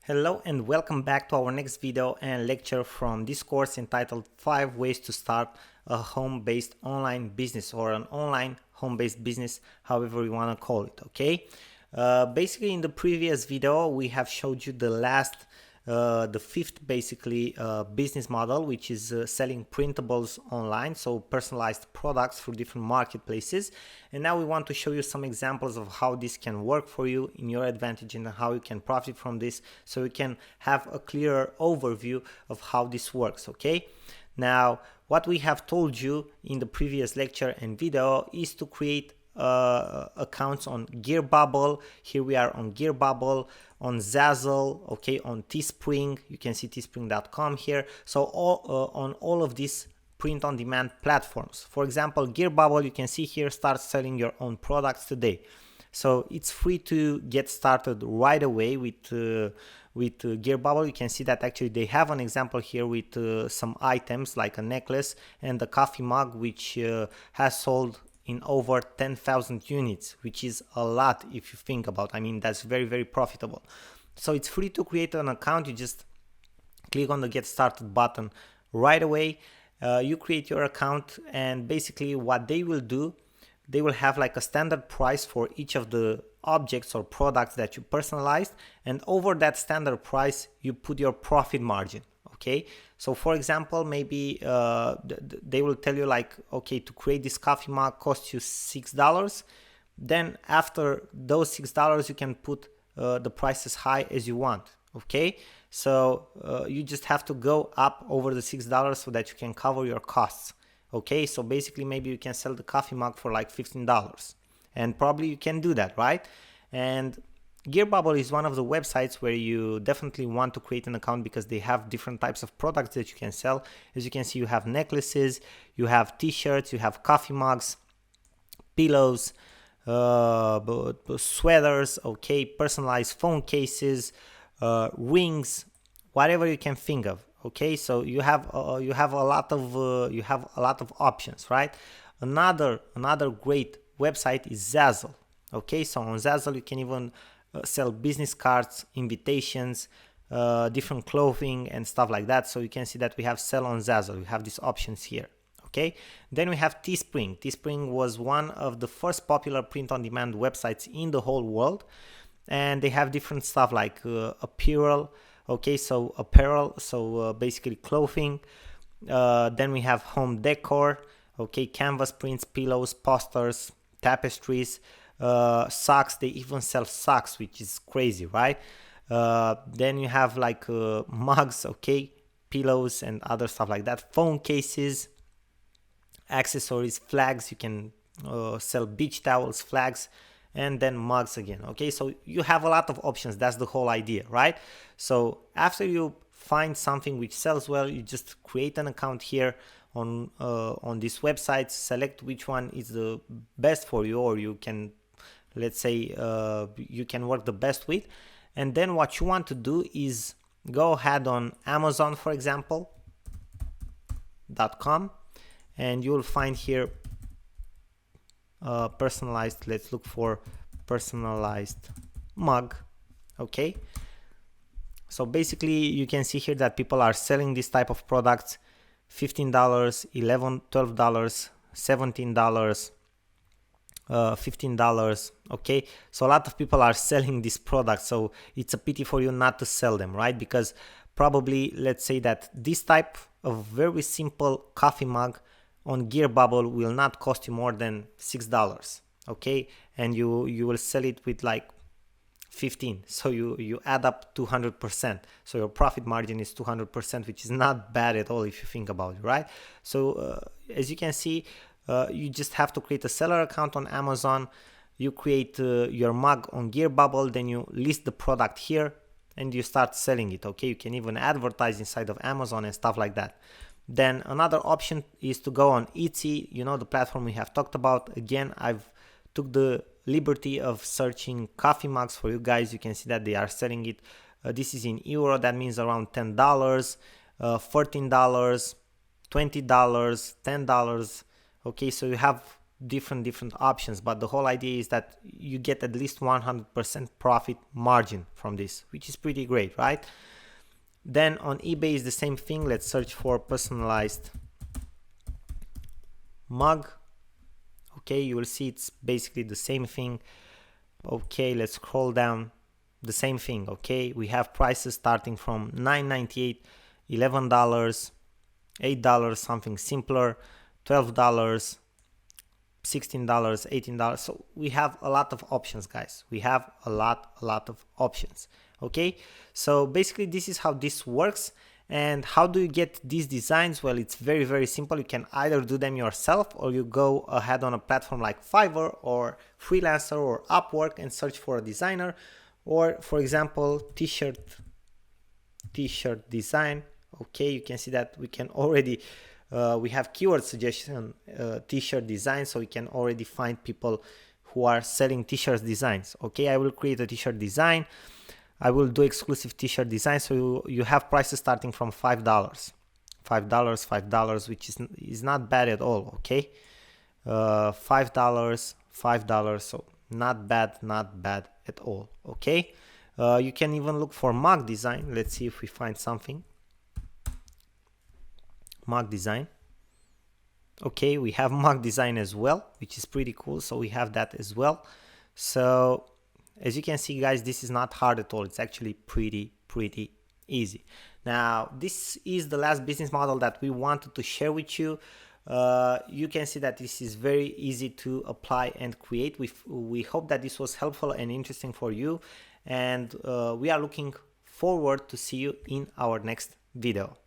Hello and welcome back to our next video and lecture from this course entitled 5 ways to start a home-based online business or an online home-based business, however you want to call it. Okay, basically in the previous video we have showed you the fifth business model, which is selling printables online, so personalized products for different marketplaces. And now we want to show you some examples of how this can work for you in your advantage and how you can profit from this, so you can have a clearer overview of how this works. Okay, now what we have told you in the previous lecture and video is to create accounts on Gearbubble. Here we are on Gearbubble, on Zazzle, okay, on Teespring. You can see teespring.com here. So on all of these print-on-demand platforms. For example, Gearbubble, you can see here, start selling your own products today. So it's free to get started right away with Gearbubble. You can see that actually they have an example here with some items like a necklace and a coffee mug, which has sold in over 10,000 units, which is a lot if you think about. I mean, that's very, very profitable. So it's free to create an account. You just click on the get started button right away. You create your account, and basically what they will do, they will have like a standard price for each of the objects or products that you personalized, and over that standard price you put your profit margin. Okay, so for example, maybe they will tell you like, okay, to create this coffee mug costs you $6. Then after those $6 you can put the price as high as you want. Okay, so you just have to go up over the $6 so that you can cover your costs. Okay, so basically maybe you can sell the coffee mug for like $15, and probably you can do that, right? And Gearbubble is one of the websites where you definitely want to create an account, because they have different types of products that you can sell. As you can see, you have necklaces, you have t-shirts, you have coffee mugs, pillows, sweaters, okay, personalized phone cases, rings, whatever you can think of. Okay, so you have a lot of options, right? Another great website is Zazzle. Okay, so on Zazzle you can even sell business cards, invitations, different clothing and stuff like that. So you can see that we have sell on Zazzle. We have these options here. Okay, then we have Teespring. Teespring was one of the first popular print-on-demand websites in the whole world, and they have different stuff like apparel. Okay, so apparel, so basically clothing. Then we have home decor. Okay, canvas prints, pillows, posters, tapestries, socks. They even sell socks, which is crazy, right? Then you have like mugs, okay, pillows and other stuff like that, phone cases, accessories, flags. You can sell beach towels, flags, and then mugs again. Okay, so you have a lot of options. That's the whole idea, right? So after you find something which sells well, you just create an account here on this website, select which one is the best for you, or you can, let's say, you can work the best with. And then what you want to do is go ahead on Amazon, for example, .com, and you will find here personalized. Let's look for personalized mug. Okay, so basically you can see here that people are selling this type of products: $15, $11, $12, $17, $15. Okay, so a lot of people are selling these products, so it's a pity for you not to sell them, right? Because probably, let's say that this type of very simple coffee mug on Gearbubble will not cost you more than $6. Okay, and you will sell it with like 15, so you add up 200%, so your profit margin is 200%, which is not bad at all if you think about it, right? So as you can see, you just have to create a seller account on Amazon. You create your mug on Gearbubble, then you list the product here and you start selling it. Okay, you can even advertise inside of Amazon and stuff like that. Then another option is to go on Etsy, you know, the platform we have talked about. Again, I've took the liberty of searching coffee mugs for you guys. You can see that they are selling it. This is in euro, that means around $10, $14, $20, $10. Okay, so you have different options, but the whole idea is that you get at least 100% profit margin from this, which is pretty great, right? Then on eBay is the same thing. Let's search for personalized mug. Okay, you will see it's basically the same thing. Okay, let's scroll down. The same thing. Okay, we have prices starting from $9.98, $11, $8, something simpler, $12, $16, $18. So we have a lot of options, guys. We have a lot of options. Okay, so basically this is how this works. And how do you get these designs? Well, it's very simple. You can either do them yourself, or you go ahead on a platform like Fiverr or Freelancer or Upwork and search for a designer. Or for example, t-shirt design. Okay, you can see that we can already we have keyword suggestion, t-shirt design, so we can already find people who are selling t-shirt designs. Okay, I will create a t-shirt design. I will do exclusive t-shirt design. So you have prices starting from $5, which is not bad at all. Okay, $5, so not bad at all. Okay, you can even look for mug design. Let's see if we find something. Mug design. Okay, we have mug design as well, which is pretty cool. So we have that as well. So as you can see, guys, this is not hard at all. It's actually pretty easy. Now, this is the last business model that we wanted to share with you. You can see that this is very easy to apply and create. We hope that this was helpful and interesting for you, and we are looking forward to see you in our next video.